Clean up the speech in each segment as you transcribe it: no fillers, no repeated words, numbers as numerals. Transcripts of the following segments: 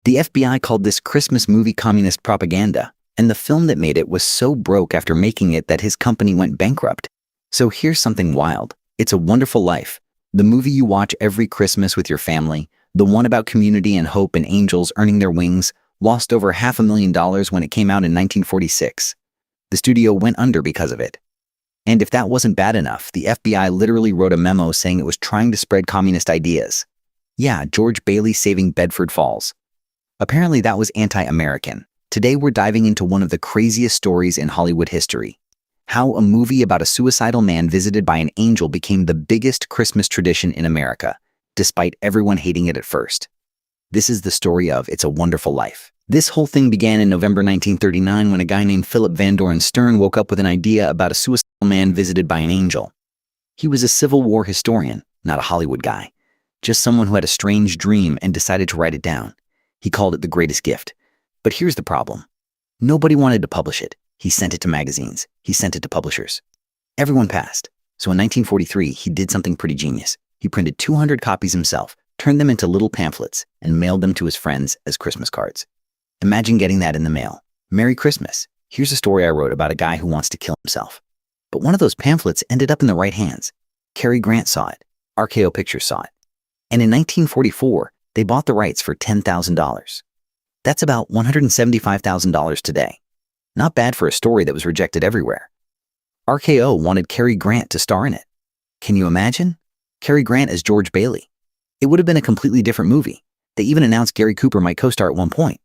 The FBI called this Christmas movie communist propaganda, and the film that made it was so broke after making it that his company went bankrupt. So here's something wild. It's a Wonderful Life, the movie you watch every Christmas with your family, the one about community and hope and angels earning their wings, lost over $500,000 when it came out in 1946. The studio went under because of it. And if that wasn't bad enough, the FBI literally wrote a memo saying it was trying to spread communist ideas. Yeah, George Bailey saving Bedford Falls. Apparently that was anti-American. Today we're diving into one of the craziest stories in Hollywood history. How a movie about a suicidal man visited by an angel became the biggest Christmas tradition in America, despite everyone hating it at first. This is the story of It's a Wonderful Life. This whole thing began in November 1939 when a guy named Philip Van Doren Stern woke up with an idea about a suicidal man visited by an angel. He was a Civil War historian, not a Hollywood guy, just someone who had a strange dream and decided to write it down. He called it The Greatest Gift. But here's the problem. Nobody wanted to publish it. He sent it to magazines. He sent it to publishers. Everyone passed. So in 1943, he did something pretty genius. He printed 200 copies himself, turned them into little pamphlets, and mailed them to his friends as Christmas cards. Imagine getting that in the mail. Merry Christmas. Here's a story I wrote about a guy who wants to kill himself. But one of those pamphlets ended up in the right hands. Cary Grant saw it. RKO Pictures saw it. And in 1944, they bought the rights for $10,000. That's about $175,000 today. Not bad for a story that was rejected everywhere. RKO wanted Cary Grant to star in it. Can you imagine? Cary Grant as George Bailey. It would have been a completely different movie. They even announced Gary Cooper might co-star at one point.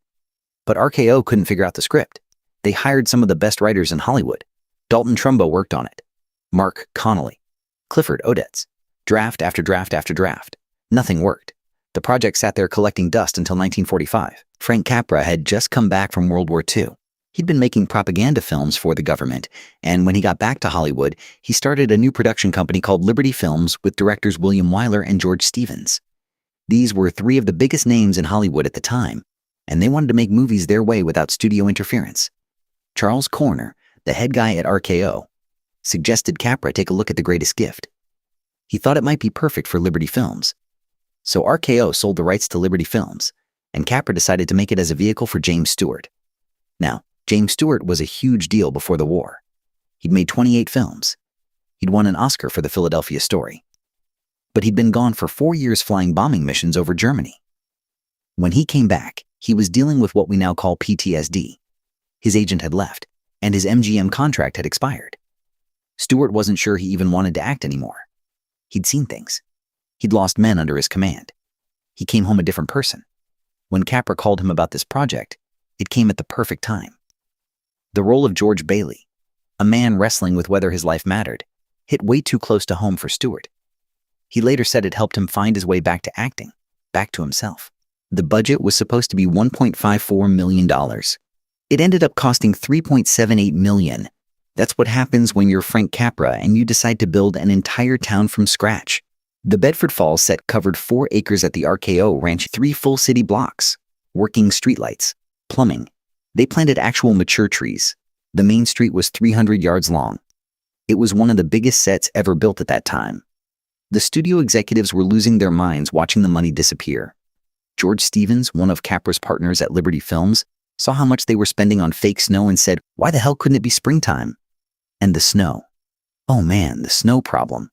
But RKO couldn't figure out the script. They hired some of the best writers in Hollywood. Dalton Trumbo worked on it. Mark Connolly. Clifford Odets. Draft after draft after draft. Nothing worked. The project sat there collecting dust until 1945. Frank Capra had just come back from World War II. He'd been making propaganda films for the government, and when he got back to Hollywood, he started a new production company called Liberty Films with directors William Wyler and George Stevens. These were three of the biggest names in Hollywood at the time, and they wanted to make movies their way without studio interference. Charles Corner, the head guy at RKO, suggested Capra take a look at The Greatest Gift. He thought it might be perfect for Liberty Films. So RKO sold the rights to Liberty Films, and Capra decided to make it as a vehicle for James Stewart. Now, James Stewart was a huge deal before the war. He'd made 28 films. He'd won an Oscar for The Philadelphia Story. But he'd been gone for 4 years flying bombing missions over Germany. When he came back, he was dealing with what we now call PTSD. His agent had left, and his MGM contract had expired. Stewart wasn't sure he even wanted to act anymore. He'd seen things. He'd lost men under his command. He came home a different person. When Capra called him about this project, it came at the perfect time. The role of George Bailey, a man wrestling with whether his life mattered, hit way too close to home for Stewart. He later said it helped him find his way back to acting, back to himself. The budget was supposed to be $1.54 million. It ended up costing $3.78 million. That's what happens when you're Frank Capra and you decide to build an entire town from scratch. The Bedford Falls set covered 4 acres at the RKO ranch, 3 full city blocks, working streetlights, plumbing. They planted actual mature trees. The main street was 300 yards long. It was one of the biggest sets ever built at that time. The studio executives were losing their minds watching the money disappear. George Stevens, one of Capra's partners at Liberty Films, saw how much they were spending on fake snow and said, why the hell couldn't it be springtime? And the snow. Oh man, the snow problem.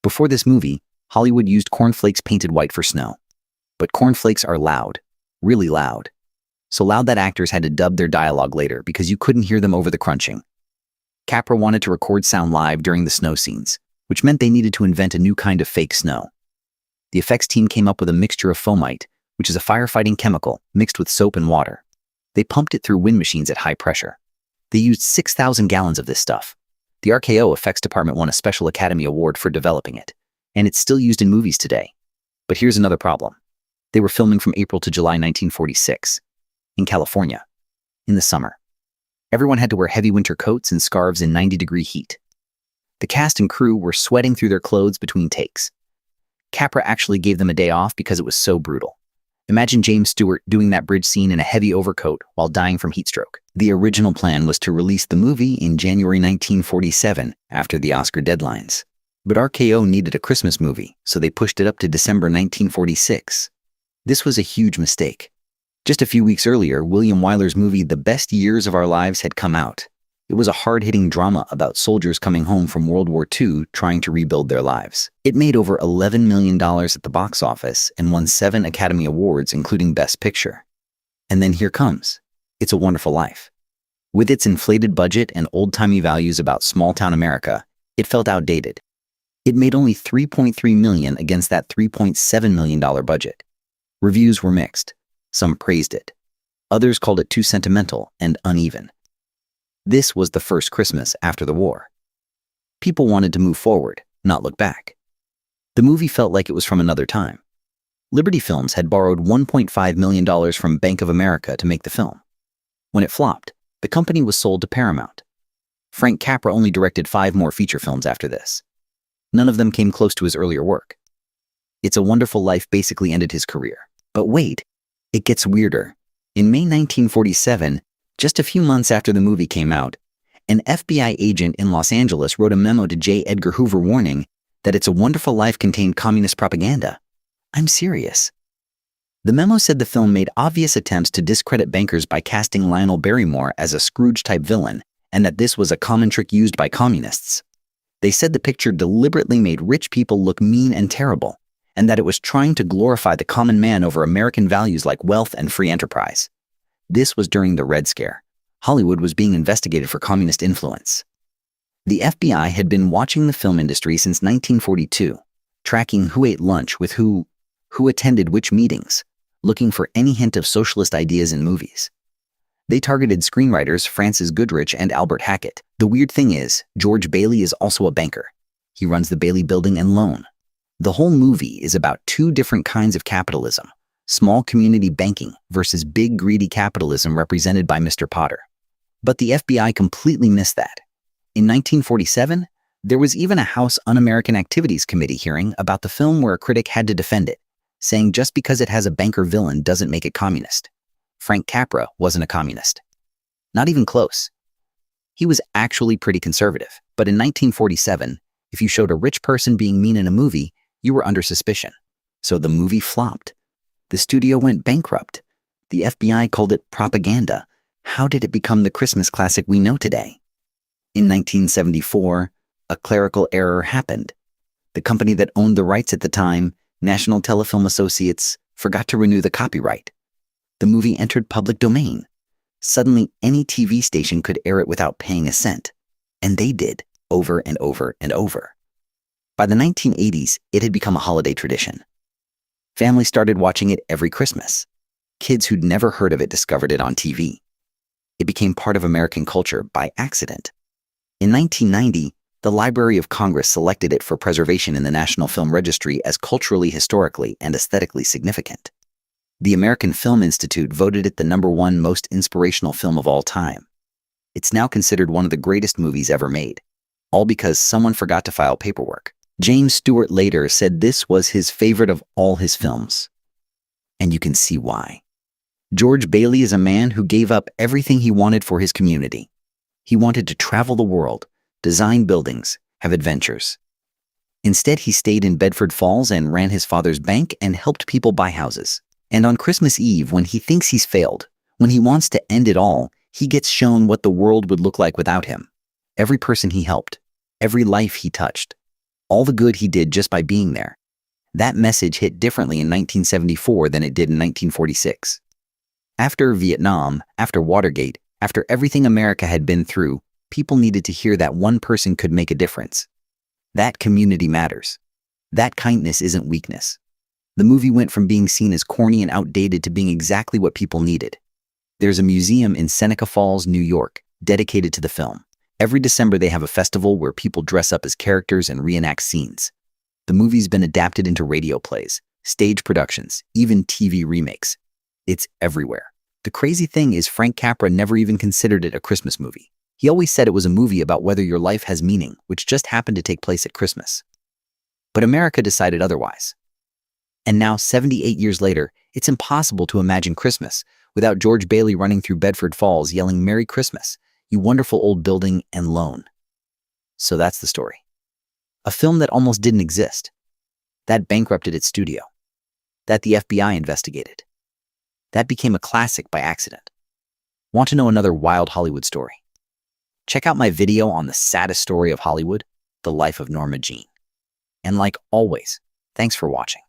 Before this movie, Hollywood used cornflakes painted white for snow. But cornflakes are loud, really loud. So loud that actors had to dub their dialogue later because you couldn't hear them over the crunching. Capra wanted to record sound live during the snow scenes, which meant they needed to invent a new kind of fake snow. The effects team came up with a mixture of fomite, which is a firefighting chemical, mixed with soap and water. They pumped it through wind machines at high pressure. They used 6,000 gallons of this stuff. The RKO effects department won a special Academy Award for developing it, and it's still used in movies today. But here's another problem. They were filming from April to July 1946, in California, in the summer. Everyone had to wear heavy winter coats and scarves in 90-degree heat. The cast and crew were sweating through their clothes between takes. Capra actually gave them a day off because it was so brutal. Imagine James Stewart doing that bridge scene in a heavy overcoat while dying from heat stroke. The original plan was to release the movie in January 1947 after the Oscar deadlines. But RKO needed a Christmas movie, so they pushed it up to December 1946. This was a huge mistake. Just a few weeks earlier, William Wyler's movie The Best Years of Our Lives had come out. It was a hard-hitting drama about soldiers coming home from World War II trying to rebuild their lives. It made over $11 million at the box office and won 7 Academy Awards, including Best Picture. And then here comes It's a Wonderful Life. With its inflated budget and old-timey values about small-town America, it felt outdated. It made only $3.3 million against that $3.7 million budget. Reviews were mixed. Some praised it. Others called it too sentimental and uneven. This was the first Christmas after the war. People wanted to move forward, not look back. The movie felt like it was from another time. Liberty Films had borrowed $1.5 million from Bank of America to make the film. When it flopped, the company was sold to Paramount. Frank Capra only directed 5 more feature films after this. None of them came close to his earlier work. It's a Wonderful Life basically ended his career. But wait, it gets weirder. In May 1947, just a few months after the movie came out, an FBI agent in Los Angeles wrote a memo to J. Edgar Hoover warning that It's a Wonderful Life contained communist propaganda. I'm serious. The memo said the film made obvious attempts to discredit bankers by casting Lionel Barrymore as a Scrooge-type villain, and that this was a common trick used by communists. They said the picture deliberately made rich people look mean and terrible, and that it was trying to glorify the common man over American values like wealth and free enterprise. This was during the Red Scare. Hollywood was being investigated for communist influence. The FBI had been watching the film industry since 1942, tracking who ate lunch with who attended which meetings, looking for any hint of socialist ideas in movies. They targeted screenwriters Francis Goodrich and Albert Hackett. The weird thing is, George Bailey is also a banker. He runs the Bailey Building and Loan. The whole movie is about 2 different kinds of capitalism. Small community banking versus big greedy capitalism represented by Mr. Potter. But the FBI completely missed that. In 1947, there was even a House Un-American Activities Committee hearing about the film where a critic had to defend it, saying just because it has a banker villain doesn't make it communist. Frank Capra wasn't a communist. Not even close. He was actually pretty conservative, but in 1947, if you showed a rich person being mean in a movie, you were under suspicion. So the movie flopped. The studio went bankrupt. The FBI called it propaganda. How did it become the Christmas classic we know today? In 1974, a clerical error happened. The company that owned the rights at the time, National Telefilm Associates, forgot to renew the copyright. The movie entered public domain. Suddenly, any TV station could air it without paying a cent. And they did, over and over and over. By the 1980s, it had become a holiday tradition. Families started watching it every Christmas. Kids who'd never heard of it discovered it on TV. It became part of American culture by accident. In 1990, the Library of Congress selected it for preservation in the National Film Registry as culturally, historically, and aesthetically significant. The American Film Institute voted it the #1 most inspirational film of all time. It's now considered one of the greatest movies ever made, all because someone forgot to file paperwork. James Stewart later said this was his favorite of all his films. And you can see why. George Bailey is a man who gave up everything he wanted for his community. He wanted to travel the world, design buildings, have adventures. Instead, he stayed in Bedford Falls and ran his father's bank and helped people buy houses. And on Christmas Eve, when he thinks he's failed, when he wants to end it all, he gets shown what the world would look like without him. Every person he helped, every life he touched, all the good he did just by being there. That message hit differently in 1974 than it did in 1946. After Vietnam, after Watergate, after everything America had been through, people needed to hear that one person could make a difference. That community matters. That kindness isn't weakness. The movie went from being seen as corny and outdated to being exactly what people needed. There's a museum in Seneca Falls, New York, dedicated to the film. Every December they have a festival where people dress up as characters and reenact scenes. The movie's been adapted into radio plays, stage productions, even TV remakes. It's everywhere. The crazy thing is Frank Capra never even considered it a Christmas movie. He always said it was a movie about whether your life has meaning, which just happened to take place at Christmas. But America decided otherwise. And now, 78 years later, it's impossible to imagine Christmas without George Bailey running through Bedford Falls yelling "Merry Christmas, you wonderful old building and loan." So that's the story. A film that almost didn't exist. That bankrupted its studio. That the FBI investigated. That became a classic by accident. Want to know another wild Hollywood story? Check out my video on the saddest story of Hollywood, the life of Norma Jean. And like always, thanks for watching.